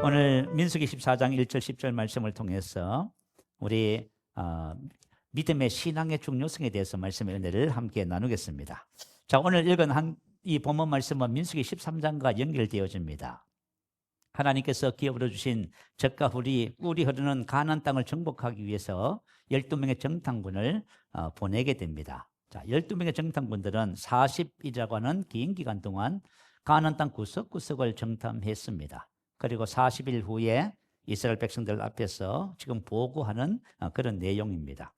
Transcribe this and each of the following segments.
오늘 민수기 14장 1절 10절 말씀을 통해서 우리 믿음의 신앙의 중요성에 대해서 말씀의 은혜를 함께 나누겠습니다. 자, 오늘 읽은 이 본문 말씀은 민수기 13장과 연결되어집니다. 하나님께서 기업으로 주신 젖과 꿀이 흐르는 가나안 땅을 정복하기 위해서 12명의 정탐꾼을 보내게 됩니다. 자, 12명의 정탐꾼들은 40일이라고 하는 긴 기간 동안 가나안 땅 구석구석을 정탐했습니다. 그리고 40일 후에 이스라엘 백성들 앞에서 지금 보고하는 그런 내용입니다.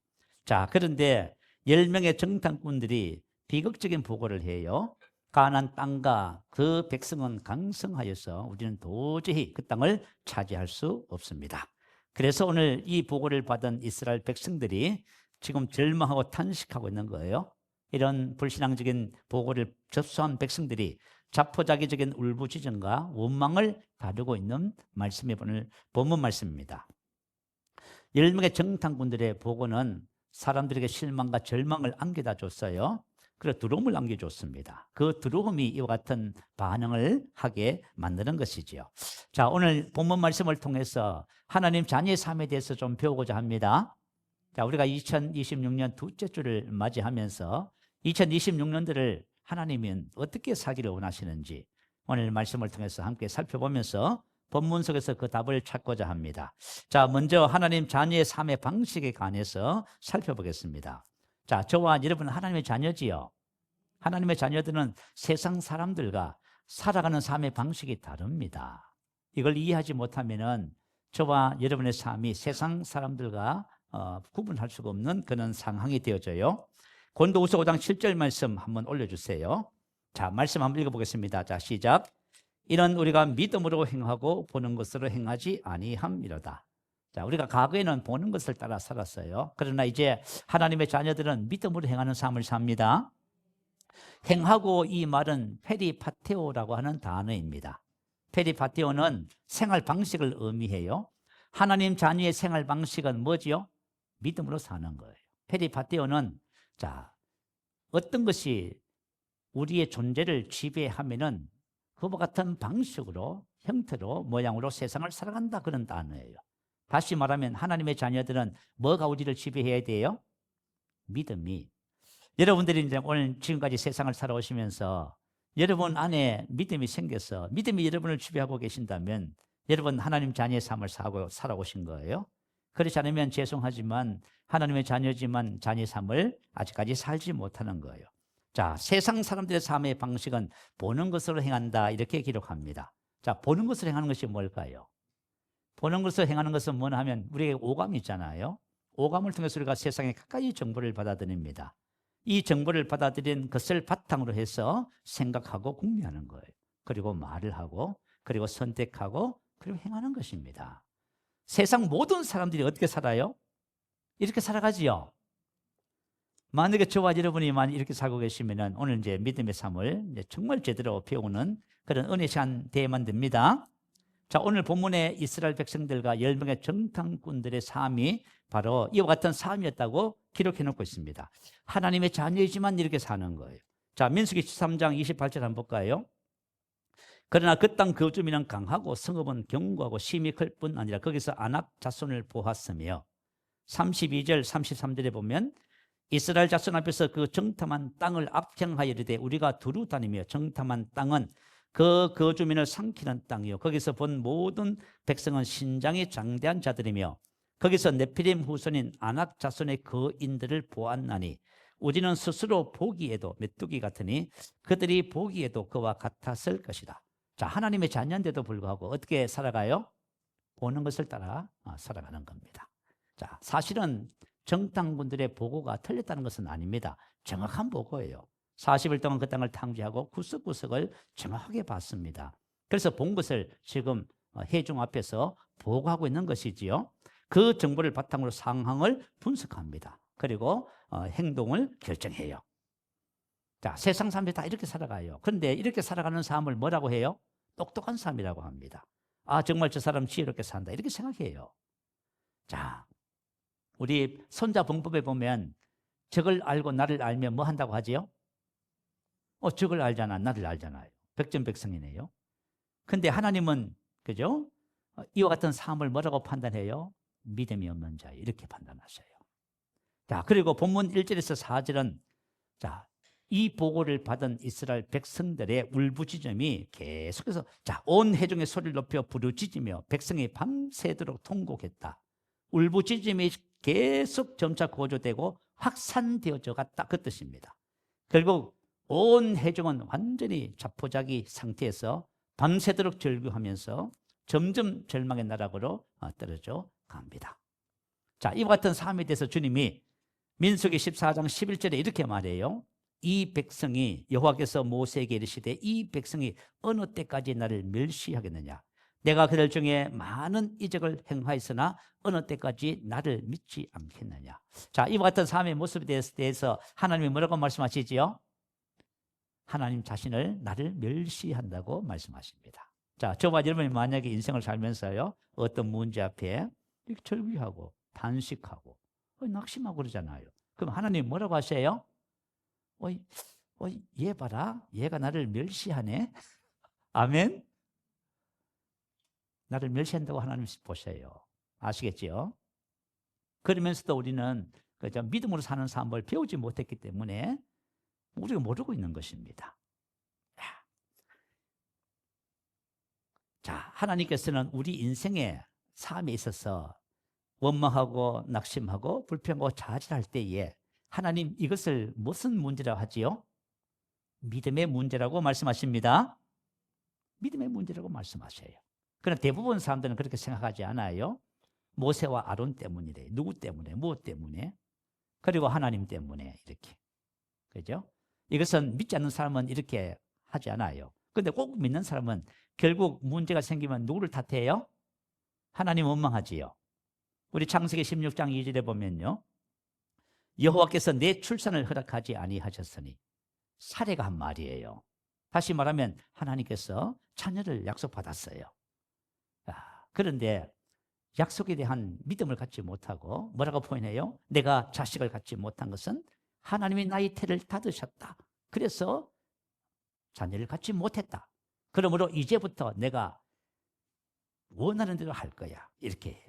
자, 그런데 10명의 정탐꾼들이 비극적인 보고를 해요. 가나안 땅과 그 백성은 강성하여서 우리는 도저히 그 땅을 차지할 수 없습니다. 그래서 오늘 이 보고를 받은 이스라엘 백성들이 지금 절망하고 탄식하고 있는 거예요. 이런 불신앙적인 보고를 접수한 백성들이 자포자기적인 울부짖음과 원망을 다루고 있는 말씀이 오늘 본문 말씀입니다. 10명의 정탐꾼들의 보고는 사람들에게 실망과 절망을 안겨다 줬어요. 그리고 두려움을 안겨줬습니다. 그 두려움이 이와 같은 반응을 하게 만드는 것이지요. 자, 오늘 본문 말씀을 통해서 하나님 자녀의 삶에 대해서 좀 배우고자 합니다. 자, 우리가 2026년 둘째 주를 맞이하면서 2026년도를 하나님은 어떻게 살기를 원하시는지 오늘 말씀을 통해서 함께 살펴보면서 본문 속에서 그 답을 찾고자 합니다. 자, 먼저 하나님 자녀의 삶의 방식에 관해서 살펴보겠습니다. 자, 저와 여러분은 하나님의 자녀지요. 하나님의 자녀들은 세상 사람들과 살아가는 삶의 방식이 다릅니다. 이걸 이해하지 못하면은 저와 여러분의 삶이 세상 사람들과 구분할 수가 없는 그런 상황이 되어져요. 고린도후서 5장 7절 말씀 한번 올려주세요. 자, 말씀 한번 읽어보겠습니다. 자, 시작. 이는 우리가 믿음으로 행하고 보는 것으로 행하지 아니함이로다. 자, 우리가 과거에는 보는 것을 따라 살았어요. 그러나 이제 하나님의 자녀들은 믿음으로 행하는 삶을 삽니다. 행하고 이 말은 페리파테오라고 하는 단어입니다. 페리파테오는 생활 방식을 의미해요. 하나님 자녀의 생활 방식은 뭐지요? 믿음으로 사는 거예요. 페리파테오는 자, 어떤 것이 우리의 존재를 지배하면은 그와 같은 방식으로, 형태로, 모양으로 세상을 살아간다 그런 단어예요. 다시 말하면 하나님의 자녀들은 뭐가 우리를 지배해야 돼요? 믿음이. 여러분들이 이제 오늘 지금까지 세상을 살아오시면서 여러분 안에 믿음이 생겨서 믿음이 여러분을 지배하고 계신다면 여러분 하나님 자녀의 삶을 살아오신 거예요. 그렇지 않으면 죄송하지만 하나님의 자녀지만 자녀의 삶을 아직까지 살지 못하는 거예요. 자, 세상 사람들의 삶의 방식은 보는 것으로 행한다 이렇게 기록합니다. 자, 보는 것으로 행하는 것이 뭘까요? 보는 것으로 행하는 것은 뭐냐 하면 우리에게 오감이 있잖아요. 오감을 통해서 우리가 세상에 가까이 정보를 받아들입니다. 이 정보를 받아들인 것을 바탕으로 해서 생각하고 궁리하는 거예요. 그리고 말을 하고 그리고 선택하고 그리고 행하는 것입니다. 세상 모든 사람들이 어떻게 살아요? 이렇게 살아가지요. 만약에 저와 여러분이 만약 이렇게 살고 계시면 오늘 이제 믿음의 삶을 이제 정말 제대로 배우는 그런 은혜 시간 되어야만 됩니다. 자, 오늘 본문에 이스라엘 백성들과 10명의 정탐꾼들의 삶이 바로 이와 같은 삶이었다고 기록해 놓고 있습니다. 하나님의 자녀이지만 이렇게 사는 거예요. 자, 민수기 13장 28절 한번 볼까요? 그러나 그 땅 거주민은 강하고 성읍은 견고하고 심히 클 뿐 아니라 거기서 아낙 자손을 보았으며 32절 33절에 보면 이스라엘 자손 앞에서 그 정탐한 땅을 압평하여 이르되 우리가 두루 다니며 정탐한 땅은 그 거주민을 삼키는 땅이요 거기서 본 모든 백성은 신장이 장대한 자들이며 거기서 네피림 후손인 아낙 자손의 거인들을 보았나니 우리는 스스로 보기에도 메뚜기 같으니 그들이 보기에도 그와 같았을 것이다. 자, 하나님의 자녀인데도 불구하고 어떻게 살아가요? 보는 것을 따라 살아가는 겁니다. 자, 사실은 정탐꾼들의 보고가 틀렸다는 것은 아닙니다. 정확한 보고예요. 40일 동안 그 땅을 탐지하고 구석구석을 정확하게 봤습니다. 그래서 본 것을 지금 회중 앞에서 보고하고 있는 것이지요. 그 정보를 바탕으로 상황을 분석합니다. 그리고 행동을 결정해요. 자, 세상 사람들이 다 이렇게 살아가요. 그런데 이렇게 살아가는 삶을 뭐라고 해요? 똑똑한 삶이라고 합니다. 아, 정말 저 사람 지혜롭게 산다 이렇게 생각해요. 자, 우리 손자 봉법에 보면 저걸 알고 나를 알면 뭐 한다고 하지요? 저걸 알잖아, 나를 알잖아요. 백전백승이네요. 근데 하나님은 그죠? 이와 같은 사람을 뭐라고 판단해요? 믿음이 없는 자, 이렇게 판단하세요. 자, 그리고 본문 1절에서 4절은 자, 이 보고를 받은 이스라엘 백성들의 울부짖음이 계속해서 온 회중의 소리를 높여 부르짖으며 백성이 밤새도록 통곡했다. 울부짖음이 계속 점차 고조되고 확산되어져 갔다, 그 뜻입니다. 결국 온 회중은 완전히 자포자기 상태에서 밤새도록 절규하면서 점점 절망의 나락으로 떨어져 갑니다. 자, 이와 같은 삶에 대해서 주님이 민수기 14장 11절에 이렇게 말해요. 이 백성이, 여호와께서 모세에게 이르시되 이 백성이 어느 때까지 나를 멸시하겠느냐? 내가 그들 중에 많은 이적을 행하였으나 어느 때까지 나를 믿지 않겠느냐? 자, 이와 같은 삶의 모습에 대해서 하나님이 뭐라고 말씀하시지요? 하나님 자신을 나를 멸시한다고 말씀하십니다. 자, 저와 여러분이 만약에 인생을 살면서요, 어떤 문제 앞에 이렇게 절규하고 단식하고 낙심하고 그러잖아요. 그럼 하나님 뭐라고 하세요? 얘 봐라, 얘가 나를 멸시하네. 아멘. 나를 멸시한다고 하나님 보세요. 아시겠죠? 그러면서도 우리는 믿음으로 사는 삶을 배우지 못했기 때문에 우리가 모르고 있는 것입니다. 자, 하나님께서는 우리 인생의 삶에 있어서 원망하고 낙심하고 불평하고 좌절할 때에 하나님 이것을 무슨 문제라고 하지요? 믿음의 문제라고 말씀하십니다. 믿음의 문제라고 말씀하셔요. 그러나 대부분 사람들은 그렇게 생각하지 않아요. 모세와 아론 때문이래. 누구 때문에? 무엇 때문에? 그리고 하나님 때문에 이렇게. 그죠? 이것은 믿지 않는 사람은 이렇게 하지 않아요. 그런데 꼭 믿는 사람은 결국 문제가 생기면 누구를 탓해요? 하나님 원망하지요. 우리 창세기 16장 2절에 보면요, 여호와께서 내 출산을 허락하지 아니하셨으니, 사례가 한 말이에요. 다시 말하면 하나님께서 자녀를 약속받았어요. 그런데 약속에 대한 믿음을 갖지 못하고 뭐라고 표현해요? 내가 자식을 갖지 못한 것은 하나님이 나의 태를 닫으셨다. 그래서 자녀를 갖지 못했다. 그러므로 이제부터 내가 원하는 대로 할 거야. 이렇게 해요.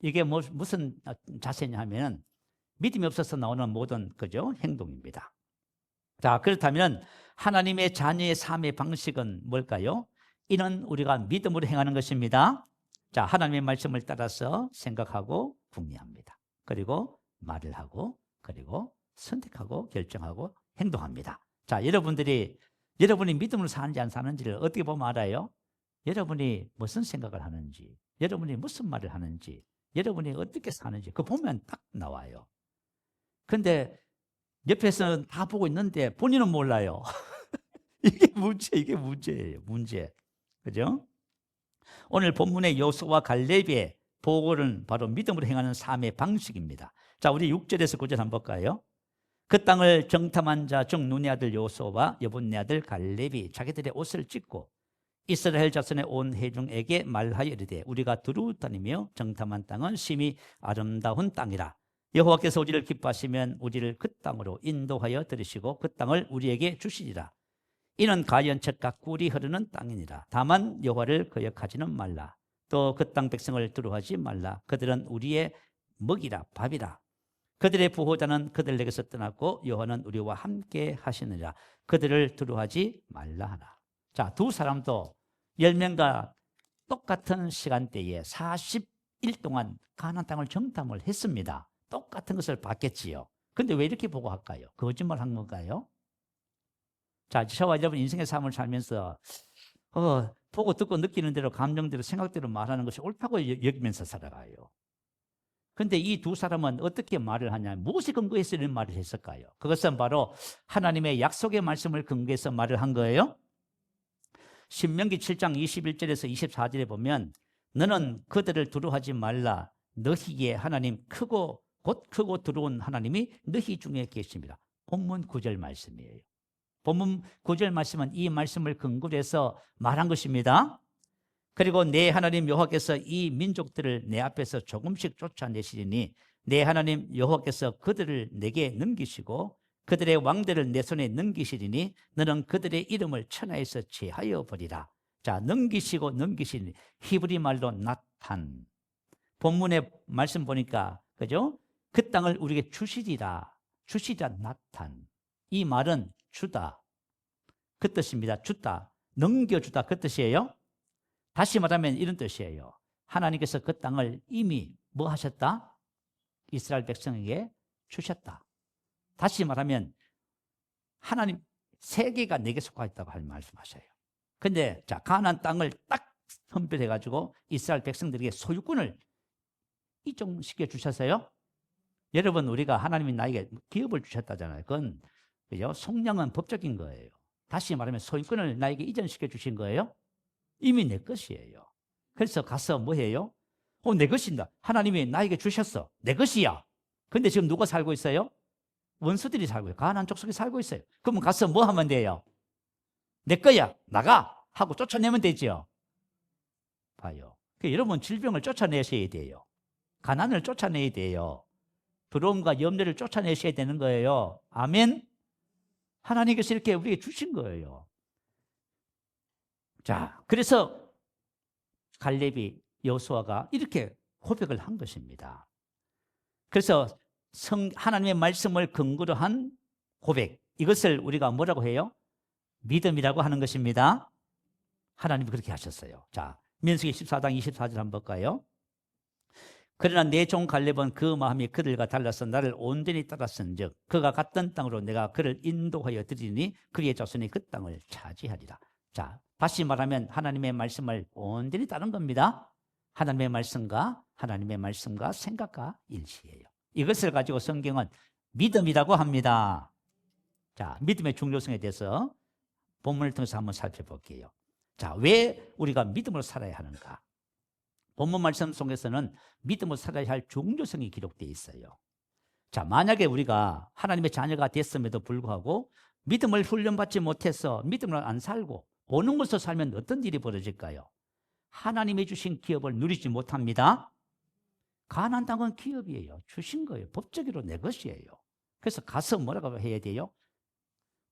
이게 무슨 자세냐 하면 믿음이 없어서 나오는 모든 행동입니다. 자, 그렇다면 하나님의 자녀의 삶의 방식은 뭘까요? 이는 우리가 믿음으로 행하는 것입니다. 자, 하나님의 말씀을 따라서 생각하고 궁리합니다. 그리고 말을 하고, 그리고 선택하고 결정하고 행동합니다. 자, 여러분이 믿음으로 사는지 안 사는지를 어떻게 보면 알아요? 여러분이 무슨 생각을 하는지, 여러분이 무슨 말을 하는지, 여러분이 어떻게 사는지 그거 보면 딱 나와요. 근데 옆에서는 다 보고 있는데 본인은 몰라요. 이게 문제예요. 문제. 그죠? 오늘 본문의 여호수아와 갈렙의 보고는 바로 믿음으로 행하는 삶의 방식입니다. 자, 우리 6절에서 9절 한번 볼까요? 그 땅을 정탐한 자 중 눈의 아들 여호수아와 여분네 아들 갈렙이 자기들의 옷을 찢고 이스라엘 자손의 온 회중에게 말하여 이르되 우리가 두루 다니며 정탐한 땅은 심히 아름다운 땅이라. 여호와께서 우리를 기뻐하시면 우리를 그 땅으로 인도하여 들으시고 그 땅을 우리에게 주시리라. 이는 가연철과 꿀이 흐르는 땅이니라. 다만 여호와를 거역하지는 말라. 또 그 땅 백성을 두려워하지 말라. 그들은 우리의 먹이라, 밥이라. 그들의 부호자는 그들에게서 떠났고 여호와는 우리와 함께 하시느니라. 그들을 두려워하지 말라 하나. 자, 두 사람도 10명과 똑같은 시간대에 40일 동안 가나안 땅을 정탐을 했습니다. 똑같은 것을 봤겠지요. 근데 왜 이렇게 보고할까요? 거짓말 한 건가요? 자, 저와 여러분 인생의 삶을 살면서 보고 듣고 느끼는 대로 감정대로 생각대로 말하는 것이 옳다고 여기면서 살아가요. 근데 이 두 사람은 어떻게 말을 하냐? 무엇에 근거해서 이런 말을 했을까요? 그것은 바로 하나님의 약속의 말씀을 근거해서 말을 한 거예요. 신명기 7장 21절에서 24절에 보면 너는 그들을 두려워하지 말라. 너희의 하나님 곧 크고 두려운 하나님이 너희 중에 계십니다. 본문 9절 말씀이에요. 본문 9절 말씀은 이 말씀을 근거로 해서 말한 것입니다. 그리고 내 하나님 여호와께서 이 민족들을 내 앞에서 조금씩 쫓아내시리니 내 하나님 여호와께서 그들을 내게 넘기시고 그들의 왕들을 내 손에 넘기시리니 너는 그들의 이름을 천하에서 제하여 버리라. 자, 넘기시고 넘기시는 히브리 말로 나탄. 본문의 말씀 보니까 그죠? 그 땅을 우리에게 주시리라. 주시리라 나탄. 이 말은 주다. 그 뜻입니다. 주다. 넘겨주다. 그 뜻이에요. 다시 말하면 이런 뜻이에요. 하나님께서 그 땅을 이미 뭐 하셨다? 이스라엘 백성에게 주셨다. 다시 말하면 하나님 세계가 내게 속하였다고 할 말씀하셔요. 근데 자, 가나안 땅을 딱 선별해 가지고 이스라엘 백성들에게 소유권을 이전시켜 주셨어요. 여러분, 우리가 하나님이 나에게 기업을 주셨다잖아요. 그건 그죠? 속량은 법적인 거예요. 다시 말하면 소유권을 나에게 이전시켜 주신 거예요. 이미 내 것이에요. 그래서 가서 뭐 해요? 내 것이다. 하나님이 나에게 주셨어. 내 것이야. 근데 지금 누가 살고 있어요? 원수들이 살고 있어요. 가나안 족속이 살고 있어요. 그러면 가서 뭐 하면 돼요? 내 거야. 나가. 하고 쫓아내면 되죠. 봐요. 여러분, 질병을 쫓아내셔야 돼요. 가난을 쫓아내야 돼요. 부러움과 염려를 쫓아내셔야 되는 거예요. 아멘. 하나님께서 이렇게 우리에게 주신 거예요. 자, 그래서 갈렙이 여호수아가 이렇게 고백을 한 것입니다. 그래서 하나님의 말씀을 근거로 한 고백, 이것을 우리가 뭐라고 해요? 믿음이라고 하는 것입니다. 하나님이 그렇게 하셨어요. 자, 민수기 14장 24절 한번 볼까요? 그러나 내 종 갈렙은 그 마음이 그들과 달라서 나를 온전히 따랐은즉 그가 갔던 땅으로 내가 그를 인도하여 드리니 그의 자손이 그 땅을 차지하리라. 자, 다시 말하면 하나님의 말씀을 온전히 따른 겁니다. 하나님의 말씀과 생각과 일치해요. 이것을 가지고 성경은 믿음이라고 합니다. 자, 믿음의 중요성에 대해서 본문을 통해서 한번 살펴볼게요. 자, 왜 우리가 믿음으로 살아야 하는가? 본문 말씀 속에서는 믿음으로 살아야 할 중요성이 기록되어 있어요. 자, 만약에 우리가 하나님의 자녀가 됐음에도 불구하고 믿음을 훈련받지 못해서 믿음을 안 살고 보는 것으로 살면 어떤 일이 벌어질까요? 하나님이 주신 기업을 누리지 못합니다. 가나안 땅은 기업이에요. 주신 거예요. 법적으로 내 것이에요. 그래서 가서 뭐라고 해야 돼요?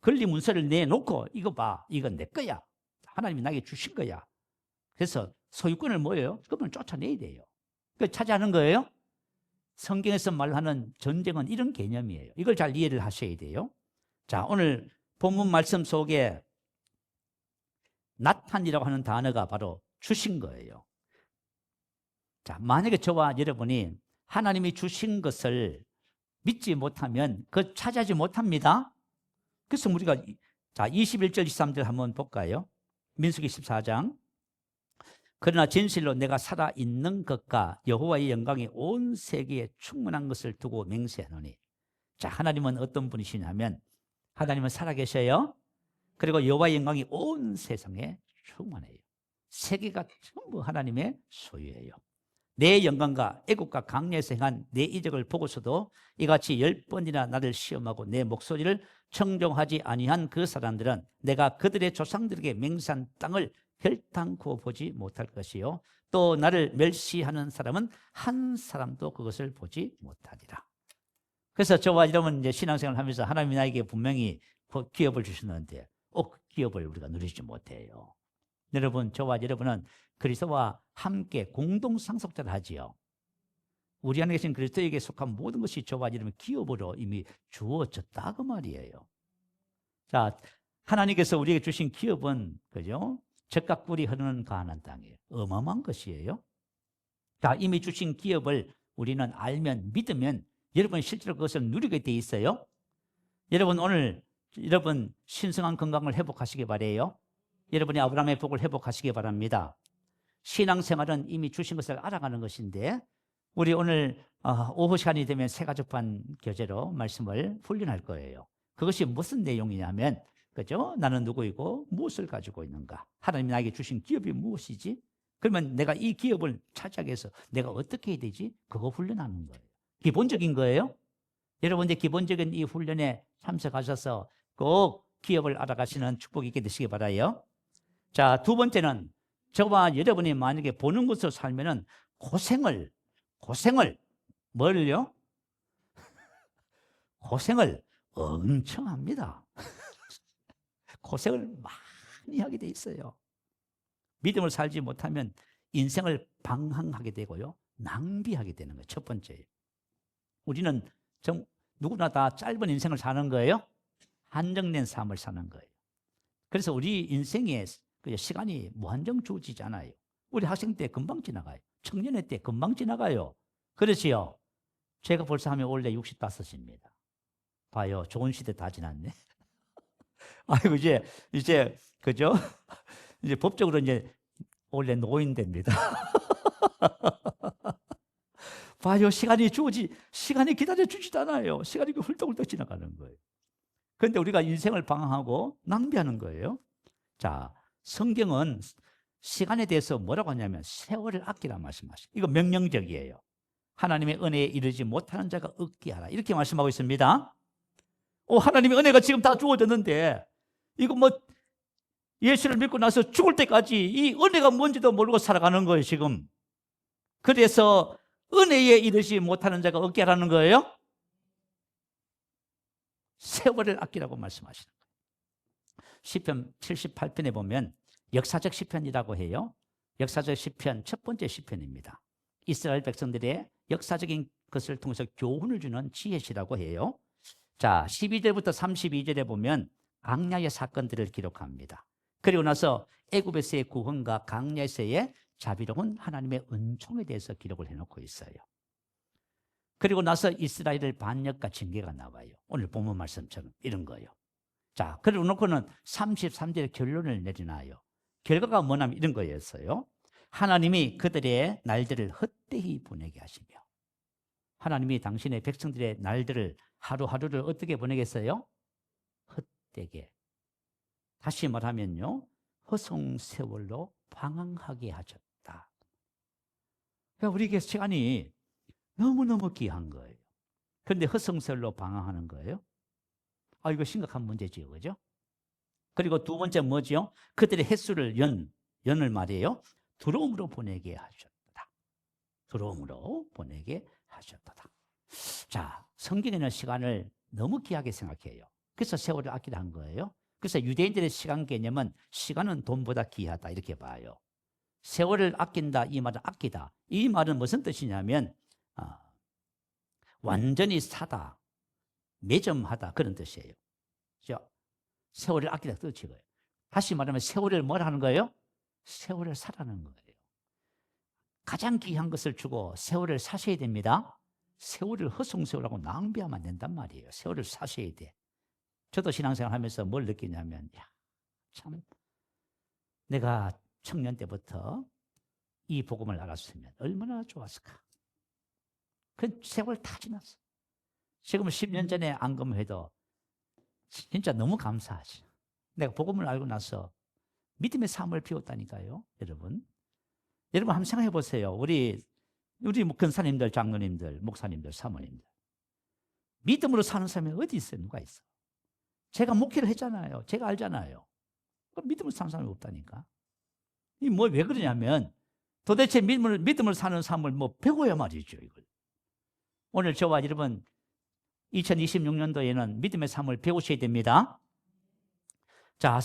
권리 문서를 내놓고 이거 봐, 이건 내 거야. 하나님이 나에게 주신 거야. 그래서 소유권을 뭐예요? 그걸 쫓아내야 돼요. 그걸 차지하는 거예요. 성경에서 말하는 전쟁은 이런 개념이에요. 이걸 잘 이해를 하셔야 돼요. 자, 오늘 본문 말씀 속에 나탄이라고 하는 단어가 바로 주신 거예요. 자, 만약에 저와 여러분이 하나님이 주신 것을 믿지 못하면 그걸 차지하지 못합니다. 그래서 우리가 자, 21절 23절 한번 볼까요? 민수기 14장. 그러나 진실로 내가 살아있는 것과 여호와의 영광이 온 세계에 충만한 것을 두고 맹세하노니. 자, 하나님은 어떤 분이시냐면 하나님은 살아계셔요. 그리고 여호와의 영광이 온 세상에 충만해요. 세계가 전부 하나님의 소유예요. 내 영광과 애국과 강야에서 행한 내 이적을 보고서도 이같이 10번이나 나를 시험하고 내 목소리를 청종하지 아니한 그 사람들은 내가 그들의 조상들에게 맹세한 땅을 결탄코 보지 못할 것이요 또 나를 멸시하는 사람은 한 사람도 그것을 보지 못하리라. 그래서 저와 여러분 이제 신앙생활을 하면서 하나님이 나에게 분명히 기업을 주셨는데 그 기업을 우리가 누리지 못해요. 여러분, 저와 여러분은 그리스도와 함께 공동 상속자를 하지요. 우리 안에 계신 그리스도에게 속한 모든 것이 저와 여러분 기업으로 이미 주어졌다 그 말이에요. 자, 하나님께서 우리에게 주신 기업은 그죠? 젖과 꿀이 흐르는 가나안 땅이에요. 어마어마한 것이에요. 자, 이미 주신 기업을 우리는 알면 믿으면 여러분 실제로 그것을 누리게 돼 있어요. 여러분, 오늘 여러분 신성한 건강을 회복하시기 바래요. 여러분이 아브라함의 복을 회복하시기 바랍니다. 신앙생활은 이미 주신 것을 알아가는 것인데 우리 오늘 오후 시간이 되면 새가족반 교재로 말씀을 훈련할 거예요. 그것이 무슨 내용이냐면 그죠? 나는 누구이고 무엇을 가지고 있는가? 하나님이 나에게 주신 기업이 무엇이지? 그러면 내가 이 기업을 차지하기 위해서 내가 어떻게 해야 되지? 그거 훈련하는 거예요. 기본적인 거예요. 여러분들 기본적인 이 훈련에 참석하셔서 꼭 기업을 알아가시는 축복이 있게 되시기 바라요. 자, 두 번째는 저와 여러분이 만약에 보는 것으로 살면은 고생을 뭘요? 고생을 엄청 합니다. 고생을 많이 하게 돼 있어요. 믿음을 살지 못하면 인생을 방황하게 되고요. 낭비하게 되는 거예요. 첫 번째예요. 우리는 누구나 다 짧은 인생을 사는 거예요. 한정된 삶을 사는 거예요. 그래서 우리 인생에 시간이 무한정 주어지지 않아요. 우리 학생 때 금방 지나가요. 청년의 때 금방 지나가요. 그렇지요? 제가 벌써 하면 원래 65입니다. 봐요. 좋은 시대 다 지났네. 아이고, 이제, 그죠? 이제 법적으로 이제 원래 노인됩니다. 봐요. 시간이 기다려주지도 않아요. 시간이 훌떡훌떡 지나가는 거예요. 그런데 우리가 인생을 방황하고 낭비하는 거예요. 자, 성경은 시간에 대해서 뭐라고 하냐면 세월을 아끼라 말씀하시죠. 이거 명령적이에요. 하나님의 은혜에 이르지 못하는 자가 없게 하라. 이렇게 말씀하고 있습니다. 하나님의 은혜가 지금 다 주어졌는데 이거 예수를 믿고 나서 죽을 때까지 이 은혜가 뭔지도 모르고 살아가는 거예요, 지금. 그래서 은혜에 이르지 못하는 자가 없게 하라는 거예요. 세월을 아끼라고 말씀하시는 거예요. 시편 78편에 보면 역사적 시편이라고 해요. 역사적 시편 첫 번째 시편입니다. 이스라엘 백성들의 역사적인 것을 통해서 교훈을 주는 지혜시라고 해요. 자, 12절부터 32절에 보면 광야의 사건들을 기록합니다. 그리고 나서 애굽에서의 구원과 광야에서의 자비로운 하나님의 은총에 대해서 기록을 해놓고 있어요. 그리고 나서 이스라엘의 반역과 징계가 나와요. 오늘 본문 말씀처럼 이런 거예요. 자, 그리고 놓고는 33절에 결론을 내리나요. 결과가 뭐냐면 이런 거였어요. 하나님이 그들의 날들을 헛되이 보내게 하시며, 하나님이 당신의 백성들의 날들을 하루하루를 어떻게 보내겠어요? 헛되게. 다시 말하면요, 허송세월로 방황하게 하셨다. 그러니까 우리에게 시간이 너무너무 귀한 거예요. 그런데 허송세월로 방황하는 거예요. 이거 심각한 문제지요, 그죠? 그리고 두 번째 뭐지요? 그들의 횟수를 연을 말이에요. 두려움으로 보내게 하셨다. 두려움으로 보내게 하셨다. 자, 성경에는 시간을 너무 귀하게 생각해요. 그래서 세월을 아끼라 한 거예요. 그래서 유대인들의 시간 개념은 시간은 돈보다 귀하다 이렇게 봐요. 세월을 아낀다, 이 말은 아끼다. 이 말은 무슨 뜻이냐면 완전히 사다, 매점하다 그런 뜻이에요. 그렇죠? 세월을 아끼다 뜻이고요. 다시 말하면 세월을 뭘 하는 거예요? 세월을 사라는 거예요. 가장 귀한 것을 주고 세월을 사셔야 됩니다. 세월을 허송세월하고 낭비하면 안 된단 말이에요. 세월을 사셔야 돼. 저도 신앙생활 하면서 뭘 느끼냐면 참 내가 청년 때부터 이 복음을 알았으면 얼마나 좋았을까. 그 세월 다 지났어. 지금 10년 전에 안검해도 진짜 너무 감사하지. 내가 복음을 알고 나서 믿음의 삶을 피웠다니까요. 여러분 한번 생각해 보세요. 우리 근사님들, 장로님들, 목사님들, 사모님들, 믿음으로 사는 사람이 어디 있어요? 누가 있어? 제가 목회를 했잖아요. 제가 알잖아요. 믿음으로 사는 사람이 없다니까. 왜 그러냐면 도대체 믿음을 사는 삶을 배워야 말이죠. 이걸. 오늘 저와 여러분 2026년도에는 믿음의 삶을 배우셔야 됩니다. 자,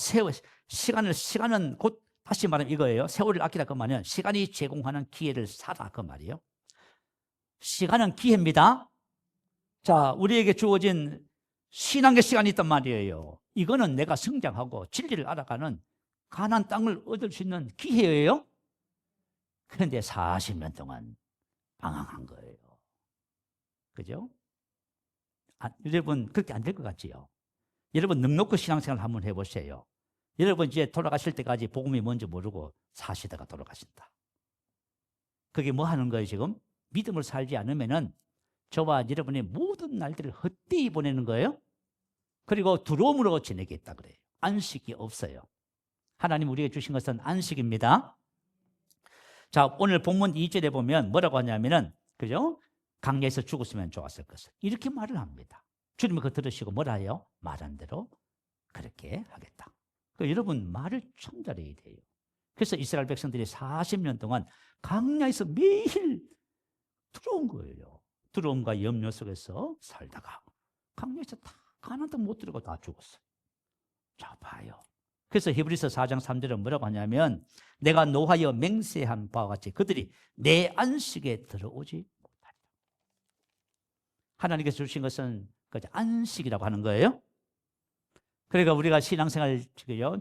시간은 곧 다시 말하면 이거예요. 세월을 아끼라 그 말은 시간이 제공하는 기회를 사라 그 말이에요. 시간은 기회입니다. 자, 우리에게 주어진 신앙의 시간이 있단 말이에요. 이거는 내가 성장하고 진리를 알아가는 가나안 땅을 얻을 수 있는 기회예요. 그런데 40년 동안 방황한 거예요. 그죠? 여러분 그렇게 안 될 것 같지요? 여러분 넉넉히 신앙생활 한번 해보세요. 여러분 이제 돌아가실 때까지 복음이 뭔지 모르고 사시다가 돌아가신다. 그게 뭐 하는 거예요 지금? 믿음을 살지 않으면은 저와 여러분의 모든 날들을 헛되이 보내는 거예요. 그리고 두려움으로 지내겠다 그래요. 안식이 없어요. 하나님 우리에게 주신 것은 안식입니다. 자, 오늘 본문 2절에 보면 뭐라고 하냐면은 그죠? 강야에서 죽었으면 좋았을 것을 이렇게 말을 합니다. 주님이 그거 들으시고 뭐라 해요? 말한 대로 그렇게 하겠다. 그러니까 여러분 말을 참 잘해야 돼요. 그래서 이스라엘 백성들이 40년 동안 강야에서 매일 두려운 거예요. 두려움과 염려 속에서 살다가 강야에서 다 가나안 땅 못 들어가고 다 죽었어요. 자, 봐요. 그래서 히브리서 4장 3절은 뭐라고 하냐면 내가 노하여 맹세한 바와 같이 그들이 내 안식에 들어오지 못하리라. 하나님께서 주신 것은 안식이라고 하는 거예요. 그러니까 우리가 신앙생활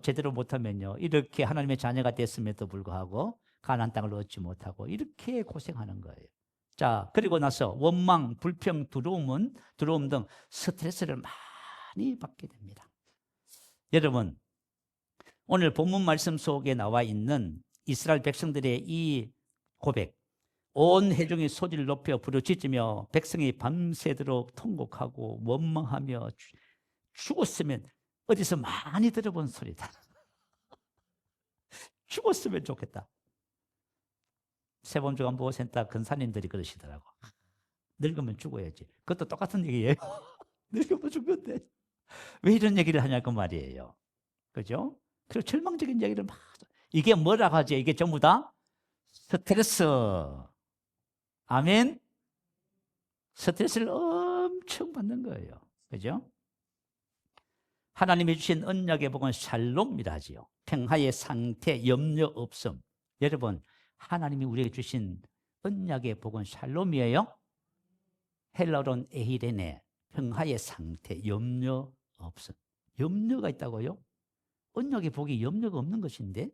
제대로 못하면요, 이렇게 하나님의 자녀가 됐음에도 불구하고 가나안 땅을 얻지 못하고 이렇게 고생하는 거예요. 자, 그리고 나서 원망, 불평, 두려움 등 스트레스를 많이 받게 됩니다. 여러분, 오늘 본문 말씀 속에 나와 있는 이스라엘 백성들의 이 고백, 온 회중이 소리를 높여 부르짖으며 백성이 밤새도록 통곡하고 원망하며 죽었으면 어디서 많이 들어본 소리다. 죽었으면 좋겠다. 세범주간보호센터 근사님들이 그러시더라고. 늙으면 죽어야지. 그것도 똑같은 얘기예요. 늙으면 죽는데 왜 이런 얘기를 하냐고 말이에요. 그죠? 그리고 절망적인 얘기를 막. 이게 뭐라고 하지? 이게 전부 다 스트레스. 아멘? 스트레스를 엄청 받는 거예요. 그죠? 하나님이 주신 언약의 복은 샬롬이라 하지요. 평화의 상태, 염려 없음. 여러분, 하나님이 우리에게 주신 언약의 복은 샬롬이에요. 헬라어로는 에이레네, 평화의 상태, 염려 없음. 염려가 있다고요? 언약의 복이 염려가 없는 것인데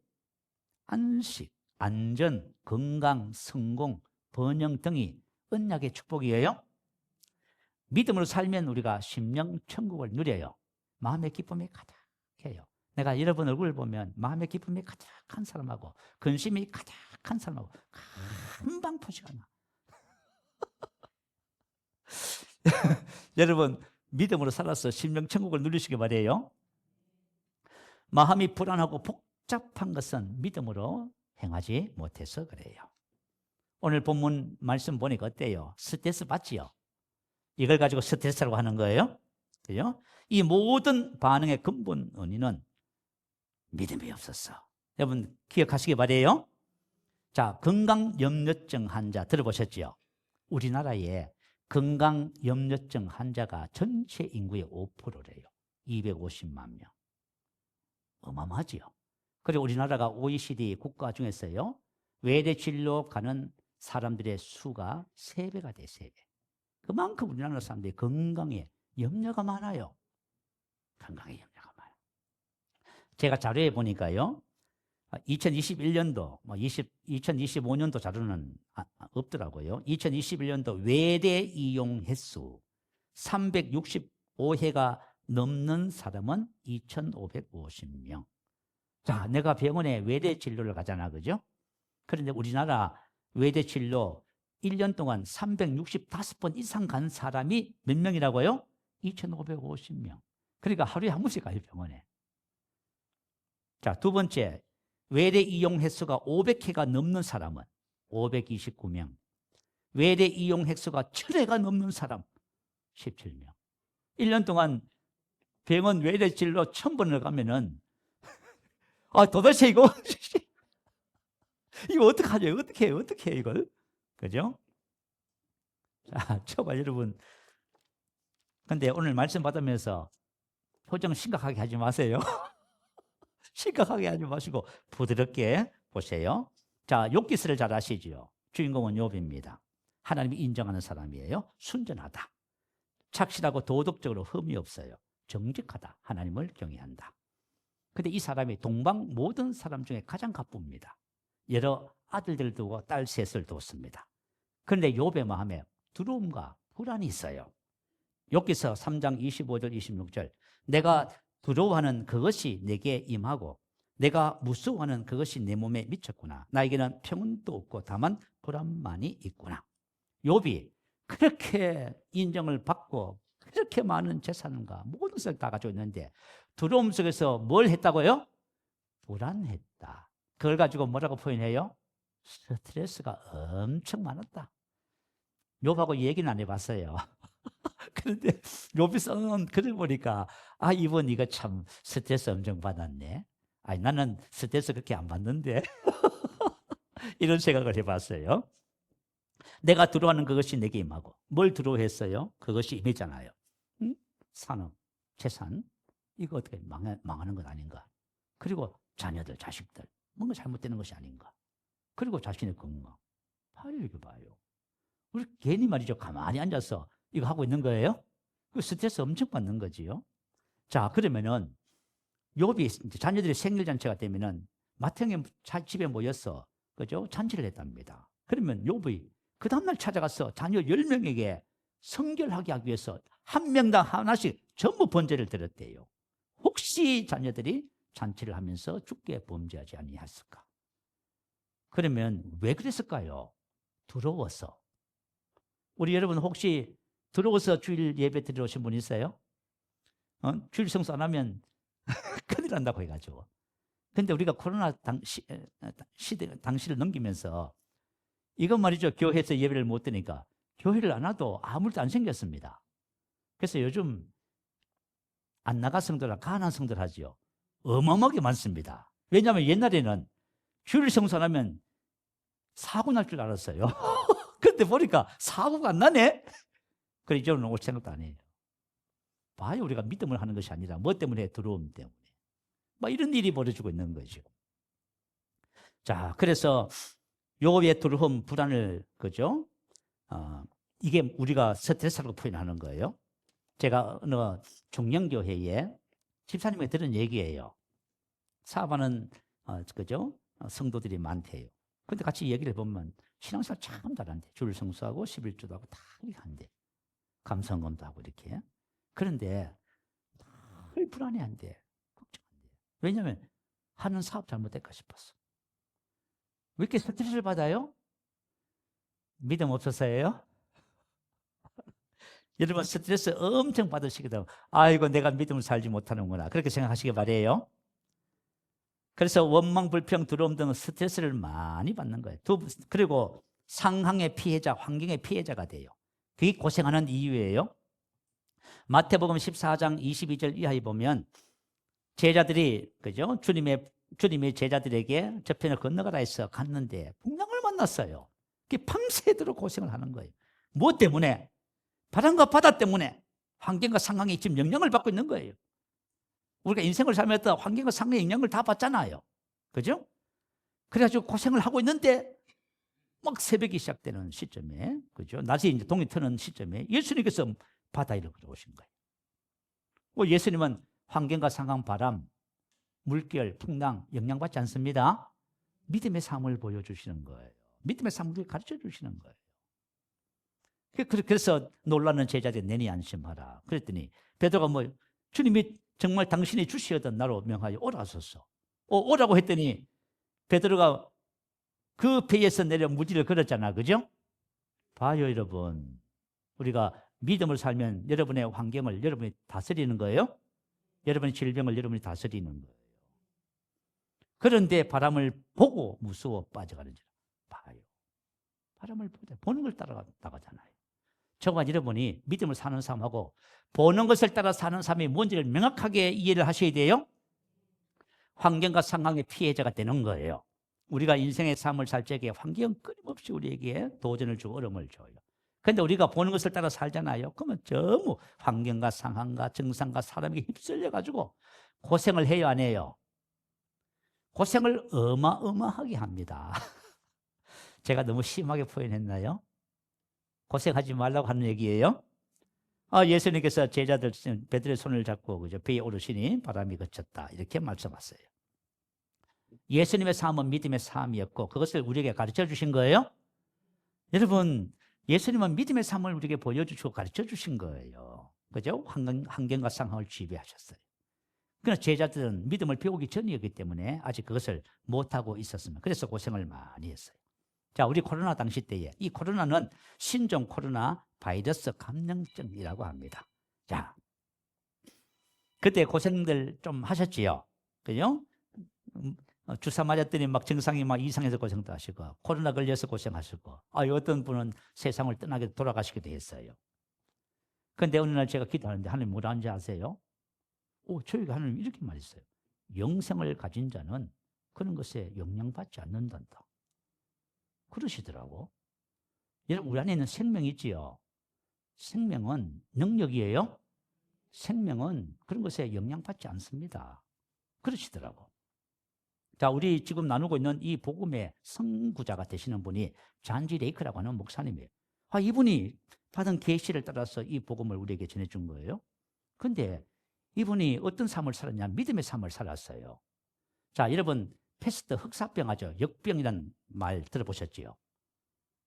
안식, 안전, 건강, 성공, 번영 등이 언약의 축복이에요. 믿음으로 살면 우리가 심령 천국을 누려요. 마음의 기쁨이 가득해요. 내가 여러분 얼굴을 보면 마음의 기쁨이 가득한 사람하고 근심이 가득한 사람하고 금방 표시가 나. 여러분 믿음으로 살아서 심령 천국을 누리시기 바래요. 마음이 불안하고 복잡한 것은 믿음으로 행하지 못해서 그래요. 오늘 본문 말씀 보니까 어때요? 스트레스 받지요? 이걸 가지고 스트레스라고 하는 거예요. 그죠? 이 모든 반응의 근본 원인은 믿음이 없었어. 여러분 기억하시기 바래요. 자, 건강염려증 환자 들어보셨죠? 우리나라에 건강염려증 환자가 전체 인구의 5%래요. 250만 명. 어마어마하지요. 그리고 우리나라가 OECD 국가 중에서요, 외래 진료 가는 사람들의 수가 3배가 돼, 3배. 그만큼 우리나라 사람들이 건강에 염려가 많아요. 건강에 염려가 많아요. 제가 자료에 보니까요, 2021년도, 2025년도 자료는 없더라고요. 2021년도 외래 이용 횟수 365회가 넘는 사람은 2,550명. 자, 내가 병원에 외래 진료를 가잖아, 그죠? 그런데 우리나라 외래 진료 1년 동안 365번 이상 간 사람이 몇 명이라고요? 2,550명. 그러니까 하루에 한 번씩 가요, 병원에. 자, 두 번째, 외래 이용 횟수가 500회가 넘는 사람은 529명. 외래 이용 횟수가 1000회가 넘는 사람 17명. 1년 동안 병원 외래 진료 1000번을 가면은 도대체 이거 어떡하죠? 어떻게 해요, 이걸? 그죠? 자, 쳐봐, 여러분. 근데 오늘 말씀 받으면서 표정 심각하게 하지 마세요. 심각하게 하지 마시고 부드럽게 보세요. 자, 욥기서를 잘 아시죠? 주인공은 욥입니다. 하나님이 인정하는 사람이에요. 순전하다. 착실하고 도덕적으로 흠이 없어요. 정직하다. 하나님을 경외한다. 근데 이 사람이 동방 모든 사람 중에 가장 가쁩니다. 여러 아들들 두고 딸 셋을 뒀습니다. 그런데 욥의 마음에 두려움과 불안이 있어요. 욥기서 3장 25절 26절 내가 두려워하는 그것이 내게 임하고 내가 무서워하는 그것이 내 몸에 미쳤구나. 나에게는 평온도 없고 다만 불안만이 있구나. 욥이 그렇게 인정을 받고 그렇게 많은 재산과 모든 것을 다 가지고 있는데 두려움 속에서 뭘 했다고요? 불안했다. 그걸 가지고 뭐라고 표현해요? 스트레스가 엄청 많았다. 욥하고 얘기는 안 해봤어요. 그런데 욥이 써놓은 글을 보니까 이분 이거 참 스트레스 엄청 받았네. 나는 스트레스 그렇게 안 받는데 이런 생각을 해봤어요. 내가 두려워하는 그것이 내게 임하고 뭘 두려워했어요? 그것이 임했잖아요. 산업, 재산 이거 어떻게 망하는 건 아닌가? 그리고 자녀들, 자식들 뭔가 잘못되는 것이 아닌가. 그리고 자신의 건강. 봐요, 이거 봐요. 우리 괜히 말이죠. 가만히 앉아서 이거 하고 있는 거예요? 그 스트레스 엄청 받는 거지요. 자, 그러면은 욥이 자녀들이 생일 잔치가 되면은 마탱에 집에 모여서 그죠? 잔치를 했답니다. 그러면 욥이 그 다음날 찾아가서 자녀 10명에게 성결하게 하기 위해서 한 명당 하나씩 전부 번제를 드렸대요. 혹시 자녀들이 잔치를 하면서 주께 범죄하지 아니했을까? 그러면 왜 그랬을까요? 두려워서. 우리 여러분 혹시 두려워서 주일 예배 드리러 오신 분 있어요? 주일 성수 안 하면 큰일 난다고 해가지고. 근데 우리가 코로나 당시를 넘기면서 이것 말이죠. 교회에서 예배를 못 드니까 교회를 안 와도 아무 일도 안 생겼습니다. 그래서 요즘 안 나가 성도라 가난한 성도를 하지요. 어마어마하게 많습니다. 왜냐하면 옛날에는 주일 성수 안 하면 사고 날 줄 알았어요. 그런데 보니까 사고가 안 나네? 그래, 이제는 올 생각도 안 해요. 봐요, 우리가 믿음을 하는 것이 아니라 뭐 때문에? 두려움 때문에. 막 이런 일이 벌어지고 있는 거죠. 자, 그래서 욥의 두려움, 불안을, 그죠? 이게 우리가 스트레스라고 표현하는 거예요. 제가 어느 종령교회에 집사님이 들은 얘기예요. 사업하는, 그죠? 성도들이 많대요. 근데 같이 얘기를 해보면 신앙생활 참 잘한대. 주일 성수하고 11조도 하고 다 이렇게 한대. 감성검도 하고 이렇게. 그런데 늘 불안해한대. 걱정한대. 왜냐하면 하는 사업 잘못될까 싶었어. 왜 이렇게 스트레스를 받아요? 믿음 없어서예요? 여러분 스트레스 엄청 받으시거든. 아이고 내가 믿음을 살지 못하는구나. 그렇게 생각하시기 바래요. 그래서 원망, 불평, 두려움 등은 스트레스를 많이 받는 거예요. 그리고 상황의 피해자, 환경의 피해자가 돼요. 그게 고생하는 이유예요. 마태복음 14장 22절 이하에 보면 제자들이, 그죠? 주님의 제자들에게 저편을 건너가라 해서 갔는데 풍랑을 만났어요. 그게 밤새도록 고생을 하는 거예요. 뭐 때문에? 바람과 바다 때문에. 환경과 상황이 지금 영향을 받고 있는 거예요. 우리가 인생을 살면서 환경과 상황의 영향을 다 받잖아요. 그죠? 그래가지고 고생을 하고 있는데 막 새벽이 시작되는 시점에, 그죠? 낮에 이제 동이 트는 시점에 예수님께서 바다 위로 걸어오신 거예요. 예수님은 환경과 상황, 바람, 물결, 풍랑 영향받지 않습니다. 믿음의 삶을 보여주시는 거예요. 믿음의 삶을 가르쳐 주시는 거예요. 그래서 놀라는 제자들이 내니 안심하라. 그랬더니 베드로가 주님이 정말 당신이 주시었던 나로 명하여 오라 하소서. 오라고 했더니 베드로가 그 배에서 내려 무지를 걸었잖아. 그죠? 봐요, 여러분. 우리가 믿음을 살면 여러분의 환경을 여러분이 다스리는 거예요. 여러분의 질병을 여러분이 다스리는 거예요. 그런데 바람을 보고 무서워 빠져가는지 봐요. 바람을 보는 걸 따라가잖아요. 저와 여러분이 믿음을 사는 삶하고 보는 것을 따라 사는 삶이 뭔지를 명확하게 이해를 하셔야 돼요. 환경과 상황의 피해자가 되는 거예요. 우리가 인생의 삶을 살 적에 환경은 끊임없이 우리에게 도전을 주고 어려움을 줘요. 그런데 우리가 보는 것을 따라 살잖아요. 그러면 전부 환경과 상황과 정상과 사람에게 휩쓸려가지고 고생을 해요, 안 해요? 고생을 어마어마하게 합니다. 제가 너무 심하게 표현했나요? 고생하지 말라고 하는 얘기예요. 예수님께서 제자들 베드로의 손을 잡고 그죠? 배에 오르시니 바람이 그쳤다. 이렇게 말씀하셨어요. 예수님의 삶은 믿음의 삶이었고 그것을 우리에게 가르쳐 주신 거예요. 여러분, 예수님은 믿음의 삶을 우리에게 보여주시고 가르쳐 주신 거예요. 그죠? 환경과 상황을 지배하셨어요. 그러나 제자들은 믿음을 배우기 전이었기 때문에 아직 그것을 못하고 있었습니다. 그래서 고생을 많이 했어요. 자, 우리 코로나 당시 때에 이 코로나는 신종 코로나 바이러스 감염증이라고 합니다. 자, 그때 고생들 좀 하셨지요? 그죠? 주사 맞았더니 막 증상이 막 이상해서 고생도 하시고 코로나 걸려서 고생하시고 어떤 분은 세상을 떠나게 돌아가시기도 했어요. 그런데 어느 날 제가 기도하는데 하나님 뭐라 하는지 아세요? 저희가 하나님 이렇게 말했어요. 영생을 가진 자는 그런 것에 영향받지 않는단다. 그러시더라고. 여러분, 우리 안에 있는 생명이 있지요. 생명은 능력이에요. 생명은 그런 것에 영향받지 않습니다. 그러시더라고. 자, 우리 지금 나누고 있는 이 복음의 선구자가 되시는 분이 잔지 레이크라고 하는 목사님이에요. 이분이 받은 계시를 따라서 이 복음을 우리에게 전해준 거예요. 근데 이분이 어떤 삶을 살았냐? 믿음의 삶을 살았어요. 자, 여러분 패스트 흑사병 하죠. 역병이라는 말 들어보셨지요?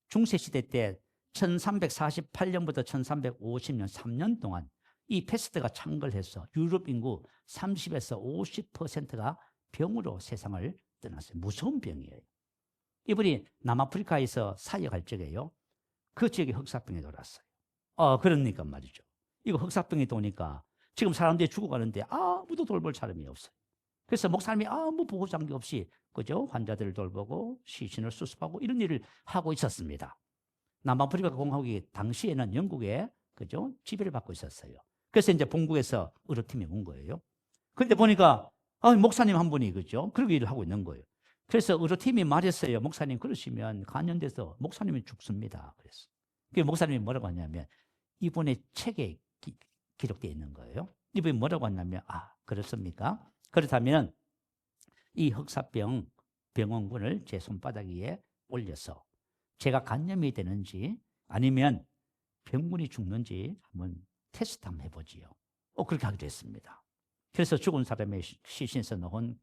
중세시대 때 1348년부터 1350년 3년 동안 이 패스트가 창궐해서 유럽 인구 30에서 50%가 병으로 세상을 떠났어요. 무서운 병이에요. 이분이 남아프리카에서 사역할 적에요. 그 지역에 흑사병이 돌았어요. 그러니까 말이죠. 이거 흑사병이 도니까 지금 사람들이 죽어가는데 아무도 돌볼 사람이 없어요. 그래서 목사님이 아무 보호장비 없이 그죠? 환자들을 돌보고 시신을 수습하고 이런 일을 하고 있었습니다. 남아프리카 공화국이 당시에는 영국에 그죠? 지배를 받고 있었어요. 그래서 이제 본국에서 의료팀이 온 거예요. 그런데 보니까 목사님 한 분이 그죠? 그렇게 일을 하고 있는 거예요. 그래서 의료팀이 말했어요. 목사님 그러시면 간염돼서 목사님이 죽습니다. 그래서 그 목사님이 뭐라고 하냐면 이분의 책에 기록되어 있는 거예요. 이분이 뭐라고 하냐면 그렇습니까? 그렇다면 이 흑사병 병원군을 제 손바닥 위에 올려서 제가 간염이 되는지 아니면 병군이 죽는지 한번 테스트 한번 해보지요. 그렇게 하기로 했습니다. 그래서 죽은 사람의 시신에서 넣은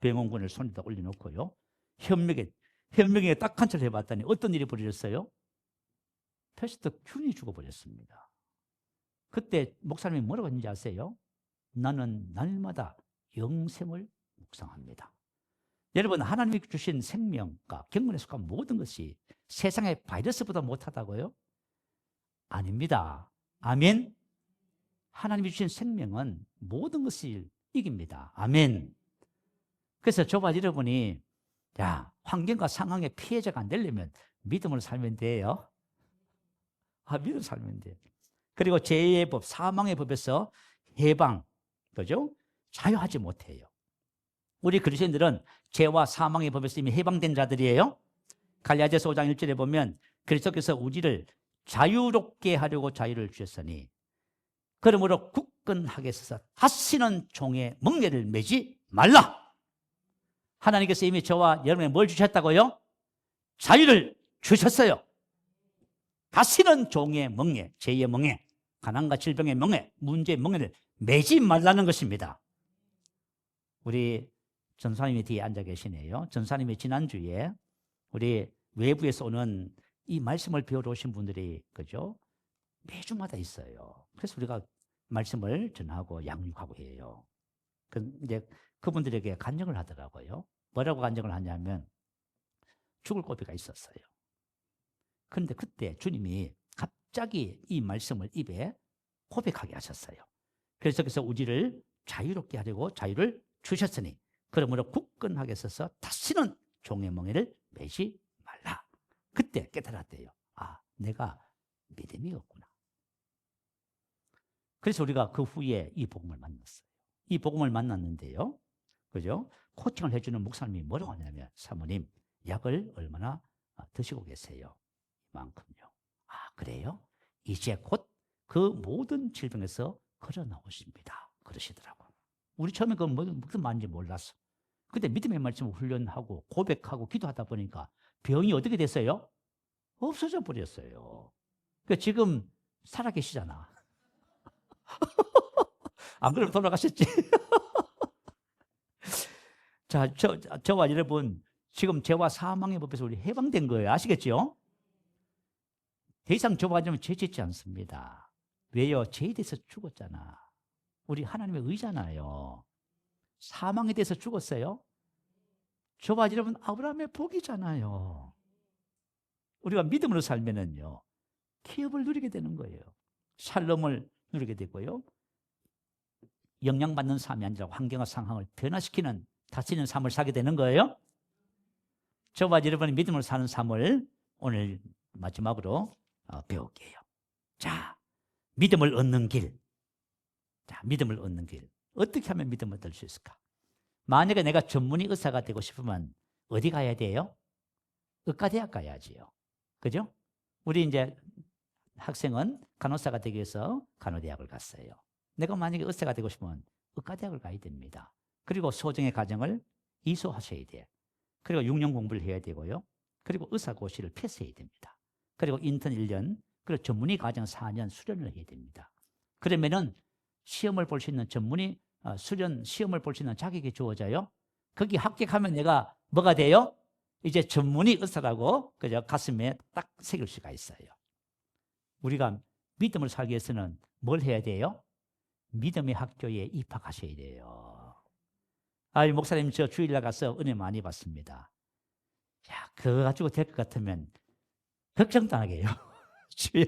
병원군을 손에다 올려놓고요. 현명에 딱 관찰을 해봤더니 어떤 일이 벌어졌어요? 패스트 균이 죽어버렸습니다. 그때 목사님이 뭐라고 했는지 아세요? 나는 날마다 영생을 묵상합니다. 여러분 하나님이 주신 생명과 경건에 속한 모든 것이 세상의 바이러스보다 못하다고요? 아닙니다. 아멘. 하나님이 주신 생명은 모든 것을 이깁니다. 아멘. 그래서 저와 여러분이 환경과 상황의 피해자가 안 되려면 믿음으로 살면 돼요. 믿음으로 살면 돼요. 그리고 죄의 법, 사망의 법에서 해방, 그죠? 자유하지 못해요. 우리 그리스도인들은 죄와 사망의 법에서 이미 해방된 자들이에요. 갈라디아서 5장 1절에 보면 그리스도께서 우리를 자유롭게 하려고 자유를 주셨으니 그러므로 굳건하게 서서 다시는 종의 멍에를 매지 말라. 하나님께서 이미 저와 여러분에 뭘 주셨다고요? 자유를 주셨어요. 다시는 종의 멍에, 죄의 멍에, 가난과 질병의 멍에, 문제의 멍에를 매지 말라는 것입니다. 우리 전사님이 뒤에 앉아 계시네요. 전사님이 지난주에 우리 외부에서 오는 이 말씀을 배우러 오신 분들이 그죠? 매주마다 있어요. 그래서 우리가 말씀을 전하고 양육하고 해요. 근데 그분들에게 간증을 하더라고요. 뭐라고 간증을 하냐면 죽을 고비가 있었어요. 그런데 그때 주님이 갑자기 이 말씀을 입에 고백하게 하셨어요. 그래서 우리를 자유롭게 하려고 자유를 주셨으니 그러므로 굳건하게 서서 다시는 종의 멍에를 매지 말라. 그때 깨달았대요. 내가 믿음이 없구나. 그래서 우리가 그 후에 이 복음을 만났어요. 이 복음을 만났는데요. 그죠? 코칭을 해주는 목사님이 뭐라고 하냐면 사모님 약을 얼마나 드시고 계세요? 이만큼요. 그래요? 이제 곧 그 모든 질병에서 걸어 나오십니다. 그러시더라고. 우리 처음에 그 무슨 말인지 몰랐어. 근데 믿음의 말씀을 훈련하고 고백하고 기도하다 보니까 병이 어떻게 됐어요? 없어져 버렸어요. 그러니까 지금 살아계시잖아. 안 그러면 돌아가셨지. 자, 저와 여러분 지금 죄와 사망의 법에서 우리 해방된 거예요. 아시겠죠? 더 이상 저와는 죄 짓지 않습니다. 왜요? 죄에 대해서 죽었잖아. 우리 하나님의 의잖아요. 사망에 대해서 죽었어요. 저와 여러분 아브라함의 복이잖아요. 우리가 믿음으로 살면은요 기업을 누리게 되는 거예요. 샬롬을 누리게 되고요. 영향받는 삶이 아니라 환경과 상황을 변화시키는 다스리는 삶을 살게 되는 거예요. 저와 여러분이 믿음으로 사는 삶을 오늘 마지막으로 배울게요. 자, 믿음을 얻는 길. 자, 믿음을 얻는 길. 어떻게 하면 믿음을 얻을 수 있을까? 만약에 내가 전문의 의사가 되고 싶으면 어디 가야 돼요? 의과대학 가야지요. 그죠? 우리 이제 학생은 간호사가 되기 위해서 간호대학을 갔어요. 내가 만약에 의사가 되고 싶으면 의과대학을 가야 됩니다. 그리고 소정의 과정을 이수하셔야 돼. 그리고 6년 공부를 해야 되고요. 그리고 의사고시를 패스해야 됩니다. 그리고 인턴 1년, 그리고 전문의 과정 4년 수련을 해야 됩니다. 그러면은 시험을 볼 수 있는 수련 시험을 볼 수 있는 자격이 주어져요. 거기 합격하면 내가 뭐가 돼요? 이제 전문의 의사라고 그저 가슴에 딱 새길 수가 있어요. 우리가 믿음을 살기 위해서는 뭘 해야 돼요? 믿음의 학교에 입학하셔야 돼요. 목사님 저 주일날 가서 은혜 많이 받습니다. 야, 그거 가지고 될 것 같으면 걱정도 안 하게 해요. 주여.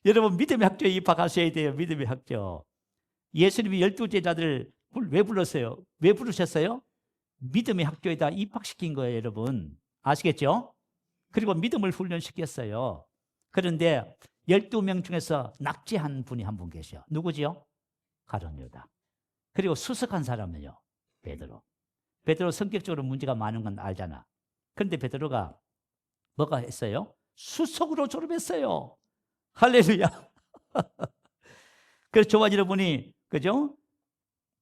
여러분 믿음의 학교에 입학하셔야 돼요. 믿음의 학교. 예수님이 12제자들을 왜 불렀어요? 왜 부르셨어요? 믿음의 학교에다 입학시킨 거예요, 여러분. 아시겠죠? 그리고 믿음을 훈련시켰어요. 그런데 12명 중에서 낙제한 분이 한 분 계셔. 누구지요? 가룟 유다. 그리고 수석한 사람은요, 베드로. 베드로 성격적으로 문제가 많은 건 알잖아. 그런데 베드로가 뭐가 했어요? 수석으로 졸업했어요. 할렐루야. 그래서 저와 여러분이 그죠?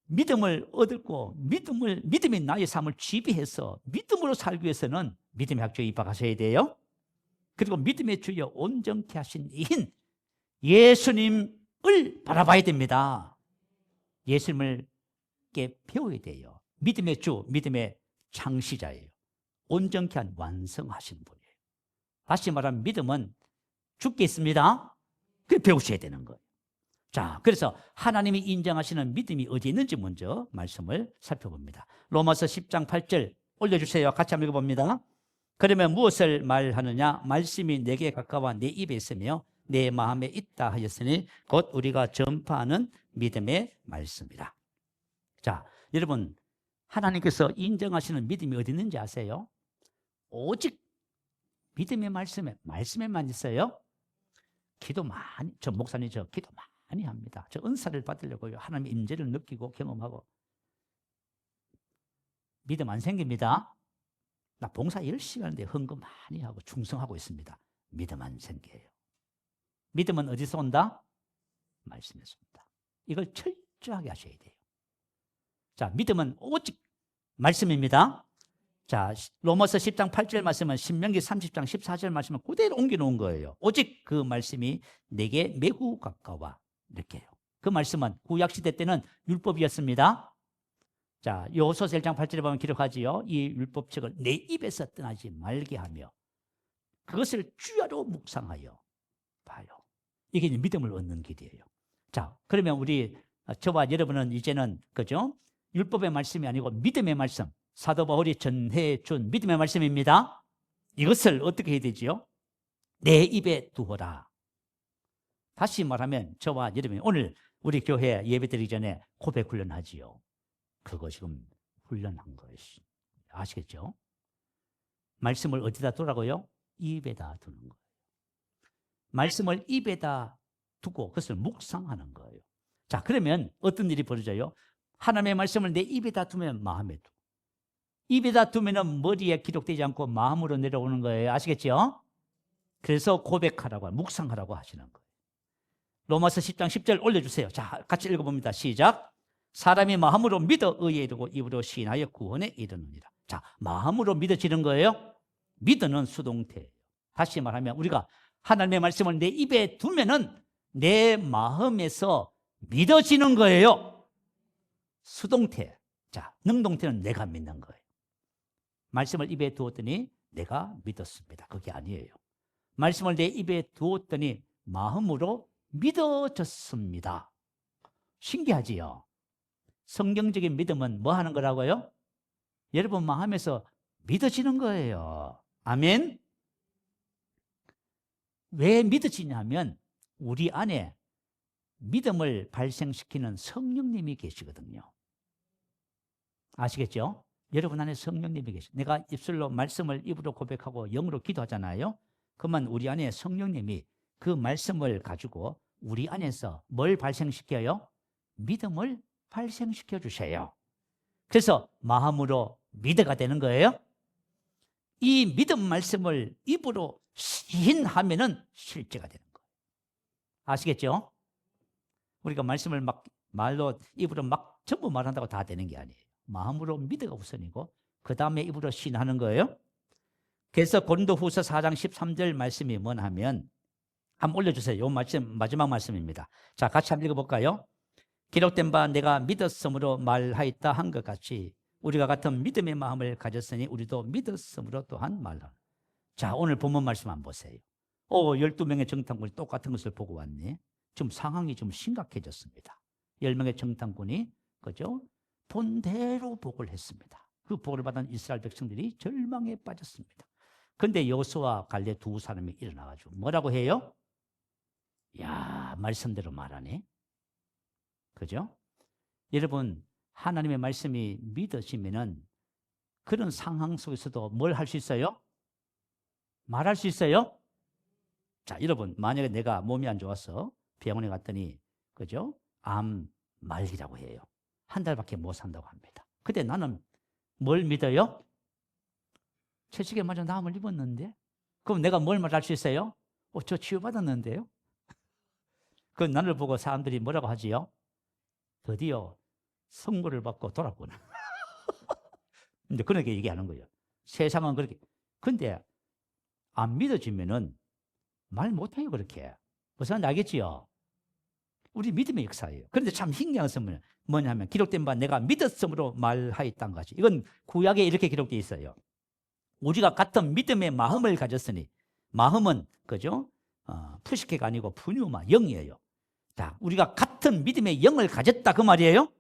믿음을 얻고 믿음이 나의 삶을 지배해서 믿음으로 살기 위해서는 믿음의 학교에 입학하셔야 돼요. 그리고 믿음의 주여 온전케 하신 이인 예수님을 바라봐야 됩니다. 예수님을 배워야 돼요. 믿음의 주, 믿음의 창시자예요. 온전케 한 완성하신 분이에요. 다시 말하면 믿음은 주께 있습니다. 그 배우셔야 되는 거예요. 자, 그래서 하나님이 인정하시는 믿음이 어디 있는지 먼저 말씀을 살펴봅니다. 로마서 10장 8절 올려주세요. 같이 한번 읽어봅니다. 그러면 무엇을 말하느냐? 말씀이 내게 가까워 내 입에 있으며 내 마음에 있다 하였으니 곧 우리가 전파하는 믿음의 말씀이다. 자, 여러분 하나님께서 인정하시는 믿음이 어디 있는지 아세요? 오직 믿음의 말씀에만 있어요. 저 목사님 기도 많이 합니다. 저 은사를 받으려고요. 하나님의 임재를 느끼고 경험하고. 믿음 안 생깁니다. 나 봉사 열심히 하는데 헌금 많이 하고 충성하고 있습니다. 믿음 안 생겨요. 믿음은 어디서 온다? 말씀에서 온다. 이걸 철저하게 하셔야 돼요. 자, 믿음은 오직 말씀입니다. 자, 로마서 10장 8절 말씀은 신명기 30장 14절 말씀은 그대로 옮겨놓은 거예요. 오직 그 말씀이 내게 매우 가까워. 이렇게요. 그 말씀은 구약시대 때는 율법이었습니다. 자, 여호수아서 1장 8절에 보면 기록하지요. 이 율법책을 내 입에서 떠나지 말게 하며 그것을 주야로 묵상하여 봐요. 이게 믿음을 얻는 길이에요. 자, 그러면 저와 여러분은 이제는 그죠? 율법의 말씀이 아니고 믿음의 말씀, 사도 바울이 전해준 믿음의 말씀입니다. 이것을 어떻게 해야 되지요? 내 입에 두어라. 다시 말하면 저와 여러분이 오늘 우리 교회 예배드리기 전에 고백 훈련하지요. 그거 지금 훈련한 것이 아시겠죠? 말씀을 어디다 두라고요? 입에다 두는 거예요. 말씀을 입에다 두고 그것을 묵상하는 거예요. 자, 그러면 어떤 일이 벌어져요? 하나님의 말씀을 내 입에다 두면 마음에 두고, 입에다 두면 머리에 기록되지 않고 마음으로 내려오는 거예요. 아시겠죠? 그래서 고백하라고, 묵상하라고 하시는 거예요. 로마서 10장 10절 올려주세요. 자, 같이 읽어봅니다. 시작. 사람이 마음으로 믿어 의에 이르고 입으로 시인하여 구원에 이르느니라. 자, 마음으로 믿어지는 거예요. 믿어는 수동태예요. 다시 말하면 우리가 하나님의 말씀을 내 입에 두면은 내 마음에서 믿어지는 거예요. 수동태. 자, 능동태는 내가 믿는 거예요. 말씀을 입에 두었더니 내가 믿었습니다. 그게 아니에요. 말씀을 내 입에 두었더니 마음으로 믿어졌습니다. 신기하지요? 성경적인 믿음은 뭐 하는 거라고요? 여러분 마음에서 믿어지는 거예요. 아멘? 왜 믿어지냐면 우리 안에 믿음을 발생시키는 성령님이 계시거든요. 아시겠죠? 여러분 안에 성령님이 계시. 내가 입술로 말씀을 입으로 고백하고 영으로 기도하잖아요. 그러면 우리 안에 성령님이 그 말씀을 가지고 우리 안에서 뭘 발생시켜요? 믿음을 발생시켜 주세요. 그래서 마음으로 믿어가 되는 거예요. 이 믿음 말씀을 입으로 시인하면은 실제가 되는 거예요. 아시겠죠? 우리가 말씀을 막 말로 입으로 막 전부 말한다고 다 되는 게 아니에요. 마음으로 믿어가 우선이고 그 다음에 입으로 신하는 거예요. 그래서 고린도후서 4장 13절 말씀이 뭐냐 하면 한번 올려주세요. 요 말씀 마지막 말씀입니다. 자, 같이 한번 읽어볼까요? 기록된 바 내가 믿었으므로 말하였다 한 것 같이 우리가 같은 믿음의 마음을 가졌으니 우리도 믿었으므로 또한 말하라. 자, 오늘 본문 말씀 한번 보세요. 12명의 정탐꾼이 똑같은 것을 보고 왔네. 지금 상황이 좀 심각해졌습니다. 10명의 정탐꾼이 그죠? 본대로 복을 했습니다. 그 복을 받은 이스라엘 백성들이 절망에 빠졌습니다. 그런데 여호수아와 갈렙 두 사람이 일어나가지고 뭐라고 해요? 야, 말씀대로 말하네. 그죠? 여러분, 하나님의 말씀이 믿어지면은 그런 상황 속에서도 뭘 할 수 있어요? 말할 수 있어요? 자, 여러분, 만약에 내가 몸이 안 좋아서 병원에 갔더니 그죠? 암 말기라고 해요. 한 달밖에 못 산다고 합니다. 근데 나는 뭘 믿어요? 채식에 맞아 나음을 입었는데? 그럼 내가 뭘 말할 수 있어요? 저 치유받았는데요? 그 나를 보고 사람들이 뭐라고 하지요? 드디어 선고를 받고 돌았구나. 근데 그렇게 얘기하는 거예요. 세상은 그렇게. 근데 안 믿어지면은 말 못해요, 그렇게. 무슨 말인지 알겠지요? 우리 믿음의 역사예요. 그런데 참 신기한 것은 뭐냐면 기록된 바 내가 믿었으므로 말하였다는 것이. 이건 구약에 이렇게 기록되어 있어요. 우리가 같은 믿음의 마음을 가졌으니 마음은 그죠? 푸시케가 아니고 푸뉴마, 영이에요. 자, 우리가 같은 믿음의 영을 가졌다 그 말이에요.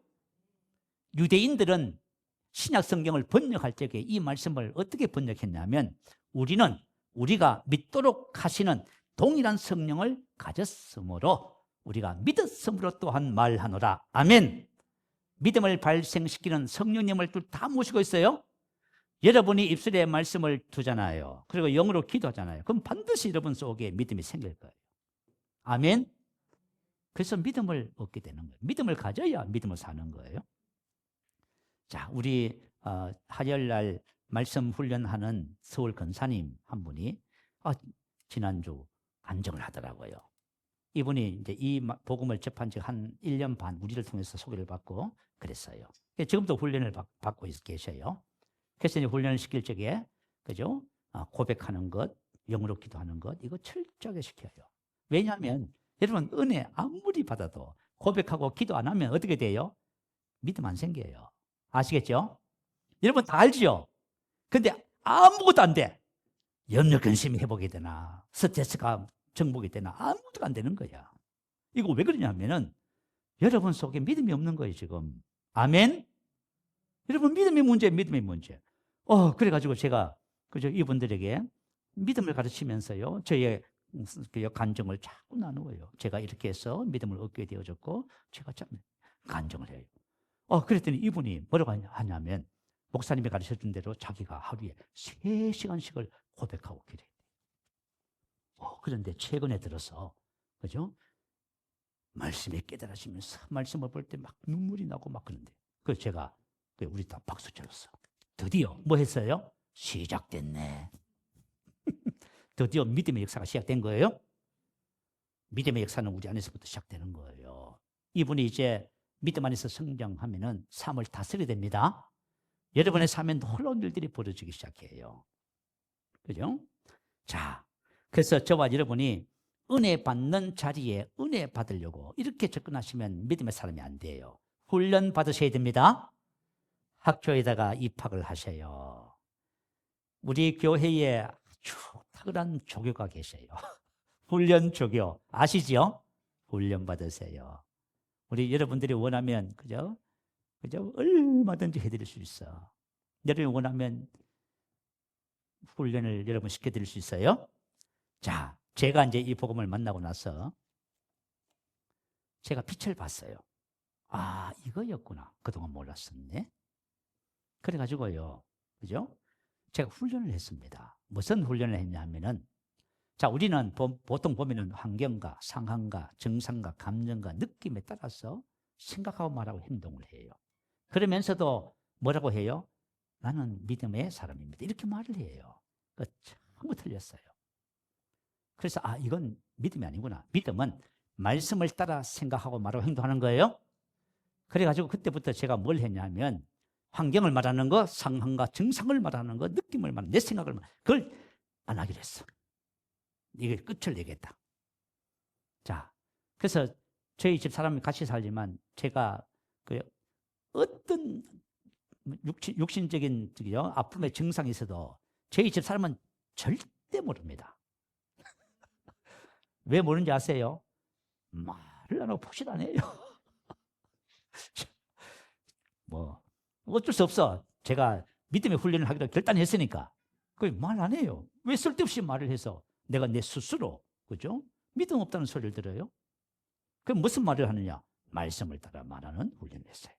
유대인들은 신약 성경을 번역할 적에 이 말씀을 어떻게 번역했냐면 우리는 우리가 믿도록 하시는 동일한 성령을 가졌으므로 우리가 믿었으므로 또한 말하노라. 아멘. 믿음을 발생시키는 성령님을 다 모시고 있어요. 여러분이 입술에 말씀을 두잖아요. 그리고 영으로 기도하잖아요. 그럼 반드시 여러분 속에 믿음이 생길 거예요. 아멘. 그래서 믿음을 얻게 되는 거예요. 믿음을 가져야 믿음을 사는 거예요. 자, 우리 화요일날 말씀 훈련하는 서울 권사님 한 분이 지난주 간증을 하더라고요. 이분이 이제 이 복음을 접한 지 한 1년 반 우리를 통해서 소개를 받고 그랬어요. 지금도 훈련을 받고 계셔요. 그래서 이제 훈련을 시킬 적에 그죠? 고백하는 것, 영으로 기도하는 것 이거 철저하게 시켜요. 왜냐하면 여러분 은혜 아무리 받아도 고백하고 기도 안 하면 어떻게 돼요? 믿음 안 생겨요. 아시겠죠? 여러분 다 알죠? 근데 아무것도 안 돼. 염려 근심이 회복이 되나 스트레스가 정복이 되나 아무것도 안 되는 거야. 이거 왜 그러냐면은 여러분 속에 믿음이 없는 거예요 지금. 아멘? 여러분 믿음의 문제, 믿음의 문제. 그래가지고 제가 그죠 이분들에게 믿음을 가르치면서요 저의 간증을 자꾸 나누어요. 제가 이렇게 해서 믿음을 얻게 되어졌고 제가 참 간증을 해요. 그랬더니 이분이 뭐라고 하냐면 목사님이 가르쳐준 대로 자기가 하루에 3시간씩을 고백하고 기도해요. 그런데 최근에 들어서 그죠? 말씀에 깨달아지면서 말씀을 볼 때 막 눈물이 나고 막 그런데 그래서 제가 우리 다 박수 쳤어. 드디어 뭐 했어요? 시작됐네. 드디어 믿음의 역사가 시작된 거예요. 믿음의 역사는 우리 안에서부터 시작되는 거예요. 이분이 이제 믿음 안에서 성장하면은 삶을 다스려야 됩니다. 여러분의 삶에 놀라운 일들이 벌어지기 시작해요. 그죠? 자, 그래서 저와 여러분이 은혜 받는 자리에 은혜 받으려고 이렇게 접근하시면 믿음의 사람이 안 돼요. 훈련 받으셔야 됩니다. 학교에다가 입학을 하셔요. 우리 교회에 아주 탁월한 조교가 계셔요. 훈련 조교 아시죠? 훈련 받으세요. 우리 여러분들이 원하면 그죠? 얼마든지 해드릴 수 있어. 여러분이 원하면 훈련을 여러분 시켜드릴 수 있어요. 자, 제가 이제 이 복음을 만나고 나서 제가 빛을 봤어요. 이거였구나. 그동안 몰랐었네. 그래가지고요, 그죠? 제가 훈련을 했습니다. 무슨 훈련을 했냐 하면은, 자, 우리는 보통 보면은 환경과 상황과 정상과 감정과 느낌에 따라서 생각하고 말하고 행동을 해요. 그러면서도 뭐라고 해요? 나는 믿음의 사람입니다. 이렇게 말을 해요. 전부 틀렸어요. 그래서 이건 믿음이 아니구나. 믿음은 말씀을 따라 생각하고 말하고 행동하는 거예요. 그래가지고 그때부터 제가 뭘 했냐면 환경을 말하는 거, 상황과 증상을 말하는 거, 느낌을 말하는 내 생각을 말하는 그걸 안 하기로 했어. 이게 끝을 내겠다. 자, 그래서 저희 집 사람이 같이 살지만 제가 그 어떤 육신적인 아픔의 증상이 있어도 저희 집 사람은 절대 모릅니다. 왜 모르는지 아세요? 말을 안 하고 포기를 안 해요. 뭐 어쩔 수 없어. 제가 믿음의 훈련을 하기로 결단했으니까 그 말 안 해요. 왜 쓸데없이 말을 해서 내가 내 스스로, 그죠? 믿음 없다는 소리를 들어요. 그럼 무슨 말을 하느냐? 말씀을 따라 말하는 훈련을 했어요.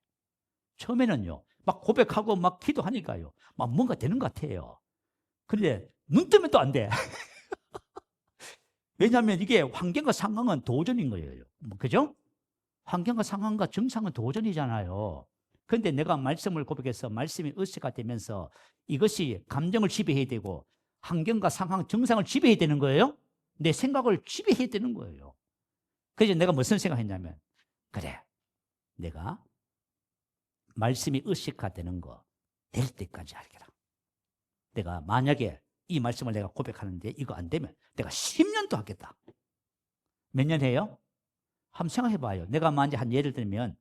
처음에는요, 막 고백하고 막 기도하니까요, 막 뭔가 되는 것 같아요. 그런데 눈 뜨면 또 안 돼. 왜냐하면 이게 환경과 상황은 도전인 거예요. 그죠? 환경과 상황과 증상은 도전이잖아요. 그런데 내가 말씀을 고백해서 말씀이 의식화 되면서 이것이 감정을 지배해야 되고 환경과 상황, 증상을 지배해야 되는 거예요. 내 생각을 지배해야 되는 거예요. 그래서 내가 무슨 생각했냐면, 그래, 내가 말씀이 의식화 되는 거 될 때까지 하겠라. 내가 만약에 이 말씀을 내가 고백하는데 이거 안 되면 내가 10년도 하겠다. 몇 년 해요? 한번 생각해 봐요. 내가 만약 한 예를 들면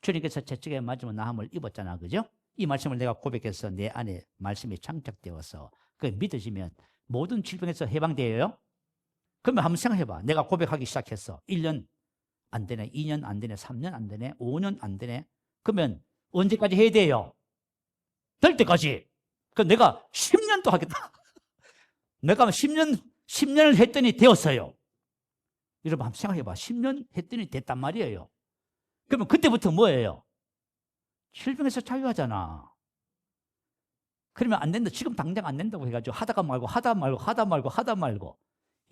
주님께서 채찍에 맞으면 나음을 입었잖아. 그죠? 이 말씀을 내가 고백해서 내 안에 말씀이 장착되어서 그게 믿어지면 모든 질병에서 해방돼요. 그러면 한번 생각해 봐. 내가 고백하기 시작했어. 1년 안 되네. 2년 안 되네. 3년 안 되네. 5년 안 되네. 그러면 언제까지 해야 돼요? 될 때까지. 그럼 내가 10년도 하겠다. 내가 10년을 했더니 되었어요. 여러분 한번 생각해 봐. 10년 했더니 됐단 말이에요. 그러면 그때부터 뭐예요? 질병에서 자유하잖아. 그러면 안 된다. 지금 당장 안 된다고 해가지고 하다가 말고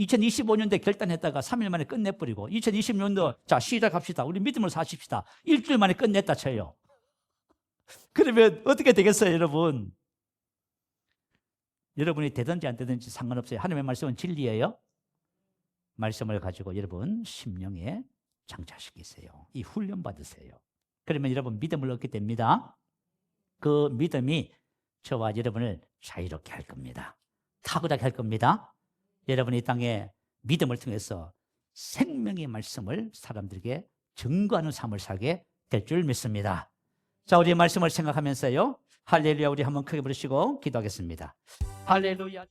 2025년도에 결단했다가 3일 만에 끝내버리고 2026년도 자 시작합시다. 우리 믿음을 사십시다. 일주일 만에 끝냈다 쳐요. 그러면 어떻게 되겠어요, 여러분? 여러분이 되든지 안 되든지 상관없어요. 하나님의 말씀은 진리예요. 말씀을 가지고 여러분 심령에 장착시키세요. 이 훈련 받으세요. 그러면 여러분 믿음을 얻게 됩니다. 그 믿음이 저와 여러분을 자유롭게 할 겁니다. 탁월하게 할 겁니다. 여러분이 이 땅에 믿음을 통해서 생명의 말씀을 사람들에게 증거하는 삶을 살게 될 줄 믿습니다. 자, 우리 말씀을 생각하면서요, 할렐루야 우리 한번 크게 부르시고 기도하겠습니다. 할렐루야.